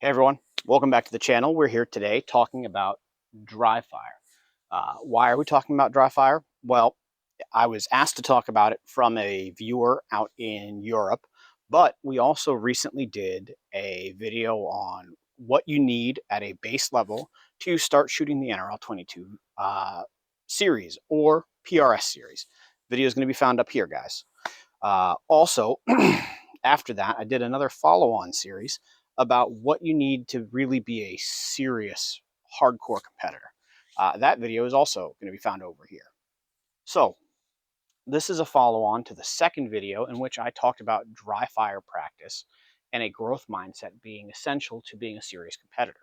Hey everyone, welcome back to the channel. We're here today talking about dry fire. Why are we talking about dry fire? Well, I was asked to talk about it from a viewer out in Europe, but we also recently did a video on what you need at a base level to start shooting the NRL22 series or PRS series. Video is going to be found up here, guys. Also, after that, I did another follow-on series about what you need to really be a serious hardcore competitor. That video is also going to be found over here. So this is a follow-on to the second video in which I talked about dry fire practice and a growth mindset being essential to being a serious competitor.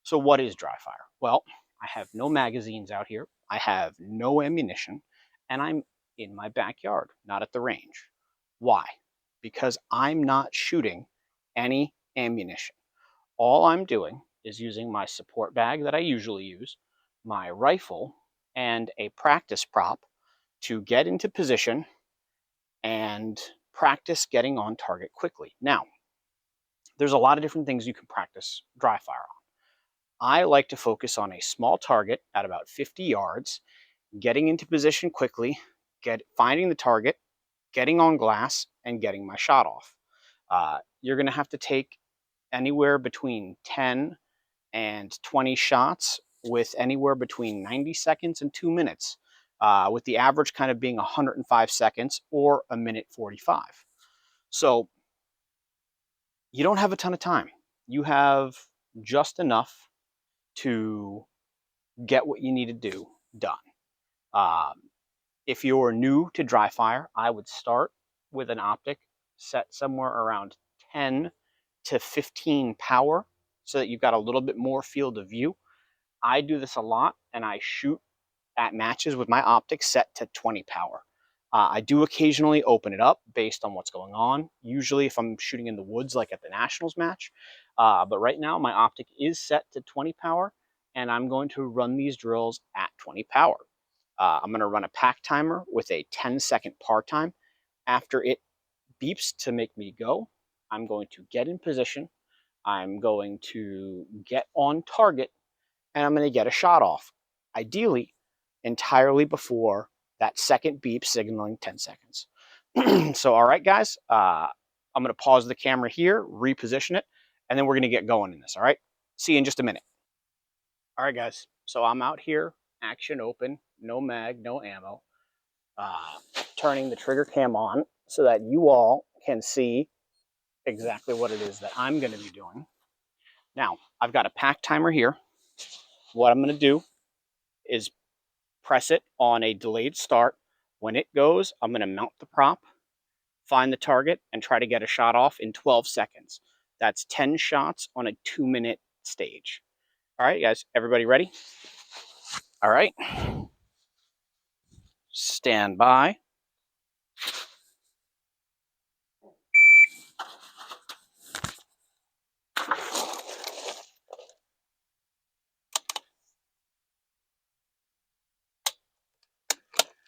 So what is dry fire? Well, I have no magazines out here. I have no ammunition, and I'm in my backyard, not at the range. Why? Because I'm not shooting any ammunition. All I'm doing is using my support bag that I usually use, my rifle, and a practice prop to get into position and practice getting on target quickly. Now, there's a lot of different things you can practice dry fire on. I like to focus on a small target at about 50 yards, getting into position quickly, finding the target, getting on glass, and getting my shot off. You're going to have to take anywhere between 10 and 20 shots with anywhere between 90 seconds and 2 minutes, with the average kind of being 105 seconds or a minute 45. So you don't have a ton of time. You have just enough to get what you need to do done. If you're new to dry fire, I would start with an optic set somewhere around 10 to 15 power so that you've got a little bit more field of view. I do this a lot, and I shoot at matches with my optic set to 20 power. I do occasionally open it up based on what's going on, usually if I'm shooting in the woods like at the Nationals match. But right now my optic is set to 20 power, and I'm going to run these drills at 20 power. I'm going to run a pack timer with a 10-second par time. After it beeps to make me go, I'm going to get in position, I'm going to get on target, and I'm going to get a shot off, ideally entirely before that second beep signaling 10 seconds. So, all right, guys, I'm going to pause the camera here, reposition it, and then we're going to get going in this, all right? See you in just a minute. All right, guys, so I'm out here, action open, no mag, no ammo, turning the trigger cam on so that you all can see exactly what it is that I'm going to be doing. Now, I've got a pack timer here. What I'm going to do is press it on a delayed start. When it goes, I'm going to mount the prop, find the target, and try to get a shot off in 12 seconds. That's 10 shots on a 2-minute stage. All right, guys, everybody ready? All right. Stand by.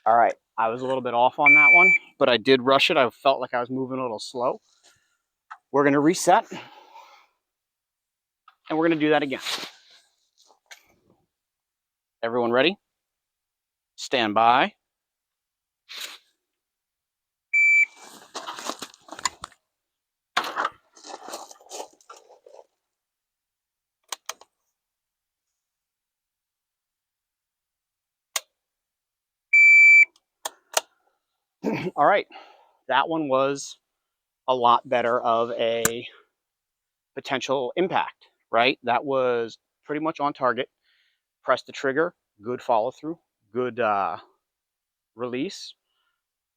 All right, I was a little bit off on that one, but I did rush it. I felt like I was moving a little slow. We're going to reset, and we're going to do that again. Everyone ready? Stand by. All right, that one was a lot better of a potential impact, right? That was pretty much on target. Press the trigger, good follow through, good release.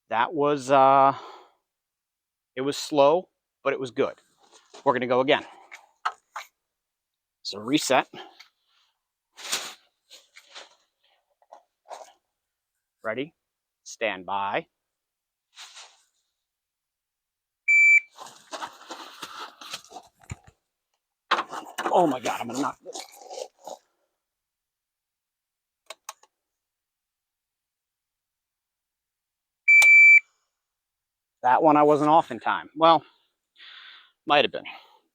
That was, it was slow, but it was good. We're gonna go again. So reset. Ready? Stand by. Oh my God, I'm gonna knock this. That one I wasn't off in time. Well, might have been,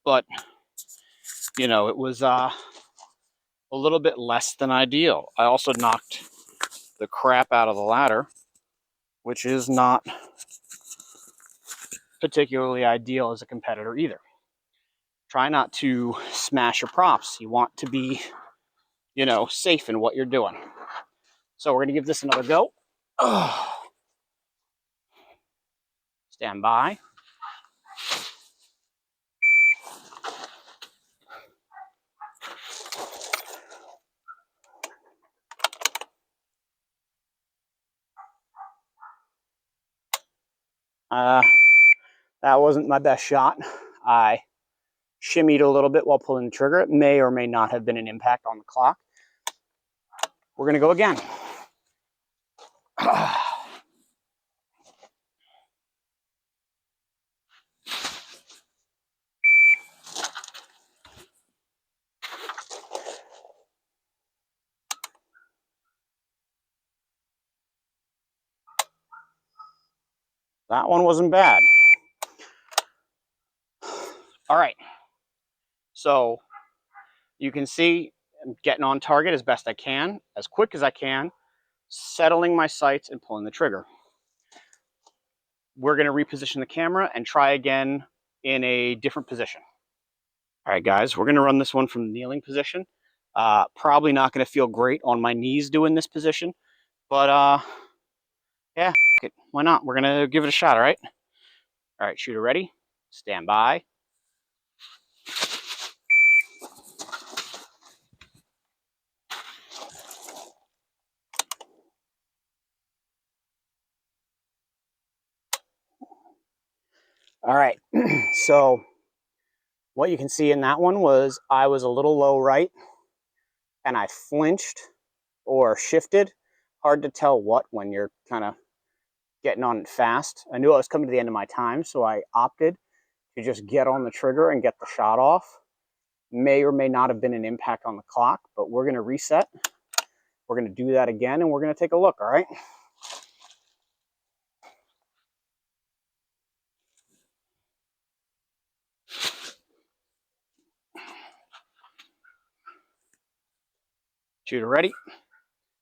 but you know, it was a little bit less than ideal. I also knocked the crap out of the ladder, which is not particularly ideal as a competitor either. Try not to smash your props. You want to be, you know, safe in what you're doing. So we're going to give this another go. Stand by. That wasn't my best shot. I shimmied a little bit while pulling the trigger. It may or may not have been an impact on the clock. We're going to go again. That one wasn't bad. All right. So you can see I'm getting on target as best I can, as quick as I can, settling my sights and pulling the trigger. We're going to reposition the camera and try again in a different position. All right, guys, we're going to run this one from the kneeling position. Probably not going to feel great on my knees doing this position, but yeah, why not? We're going to give it a shot, all right? All right, shooter ready? Stand by. All right, so what you can see in that one was I was a little low right, and I flinched or shifted. Hard to tell what when you're kind of getting on it fast. I knew I was coming to the end of my time, so I opted to just get on the trigger and get the shot off. May or may not have been an impact on the clock, but we're going to reset. We're going to do that again, and we're going to take a look, all right? Shooter ready?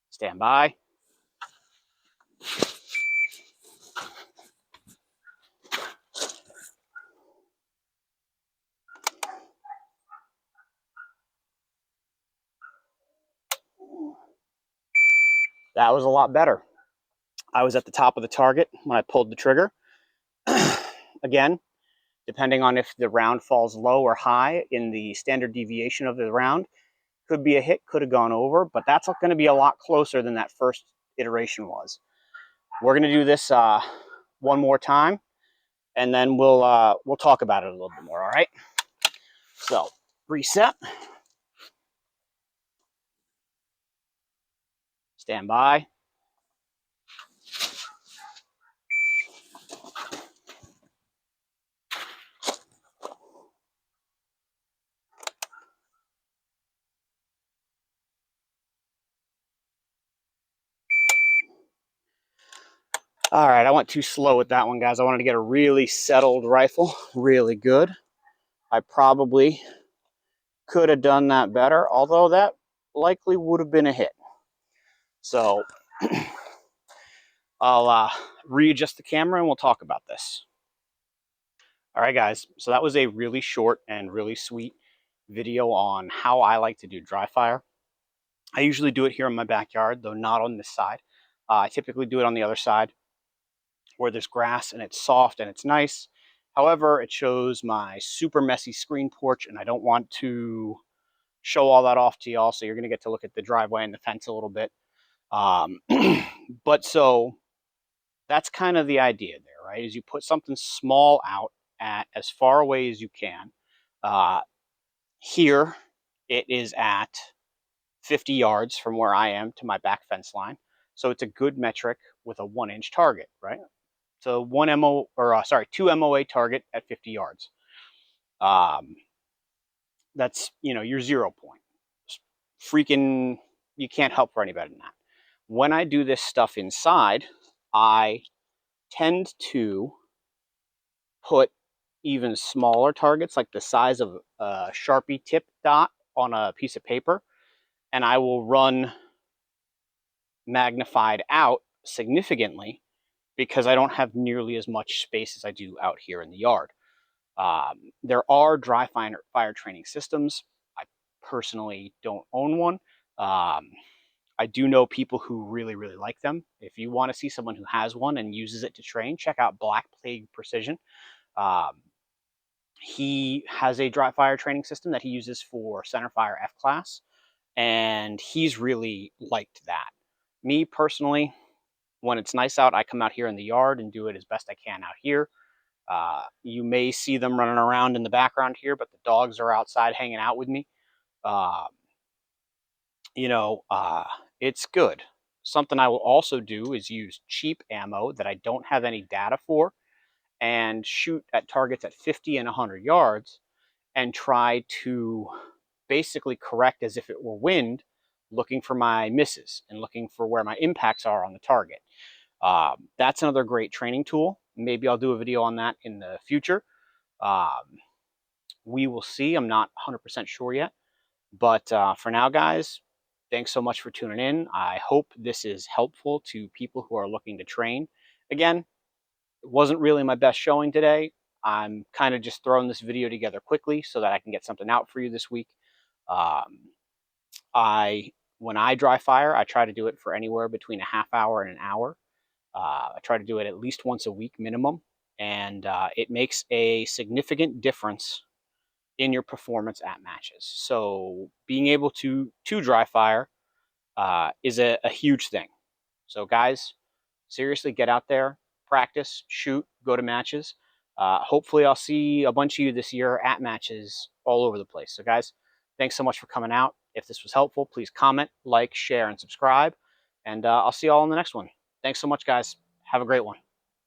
Stand by. That was a lot better. I was at the top of the target when I pulled the trigger. Again, depending on if the round falls low or high in the standard deviation of the round, could be a hit, could have gone over, but that's going to be a lot closer than that first iteration was. We're going to do this one more time, and then we'll talk about it a little bit more, all right? So, reset. Stand by. All right, I went too slow with that one, guys. I wanted to get a really settled rifle, really good. I probably could have done that better, although that likely would have been a hit. So I'll readjust the camera and we'll talk about this. All right, guys, so that was a really short and really sweet video on how I like to do dry fire. I usually do it here in my backyard, though not on this side. I typically do it on the other side where there's grass and it's soft and it's nice. However, it shows my super messy screen porch, and I don't want to show all that off to y'all, so you're going to get to look at the driveway and the fence a little bit. But so that's kind of the idea there, right? Is you put something small out at as far away as you can. Here it is at 50 yards from where I am to my back fence line. So it's a good metric with a 1-inch target, right? So 2 MOA target at 50 yards. That's, you know, your 0 point. Freaking, you can't help for any better than that. When I do this stuff inside, I tend to put, even smaller targets, like the size of a Sharpie tip dot on a piece of paper, and I will run magnified out significantly because I don't have nearly as much space as I do out here in the yard. There are dry fire training systems. I personally don't own one. I do know people who really, really like them. If you want to see someone who has one and uses it to train, check out Black Plague Precision. He has a dry fire training system that he uses for centerfire F class, and he's really liked that. Me personally, when it's nice out, I come out here in the yard and do it as best I can out here. You may see them running around in the background here, but the dogs are outside hanging out with me. It's good. Something I will also do is use cheap ammo that I don't have any data for and shoot at targets at 50 and 100 yards and try to basically correct as if it were wind, looking for my misses and looking for where my impacts are on the target. That's another great training tool. Maybe I'll do a video on that in the future. We will see. I'm not 100% sure yet. But for now, guys, thanks so much for tuning in. I hope this is helpful to people who are looking to train. Again, it wasn't really my best showing today. I'm kind of just throwing this video together quickly so that I can get something out for you this week. When I dry fire, I try to do it for anywhere between a half hour and an hour. I try to do it at least once a week minimum, and it makes a significant difference in your performance at matches. So being able to dry fire is a huge thing. So guys, seriously, get out there, practice, shoot, go to matches. Hopefully I'll see a bunch of you this year at matches all over the place. So guys, thanks so much for coming out. If this was helpful, please comment, like, share, and subscribe. And I'll see you all in the next one. Thanks so much, guys. Have a great one.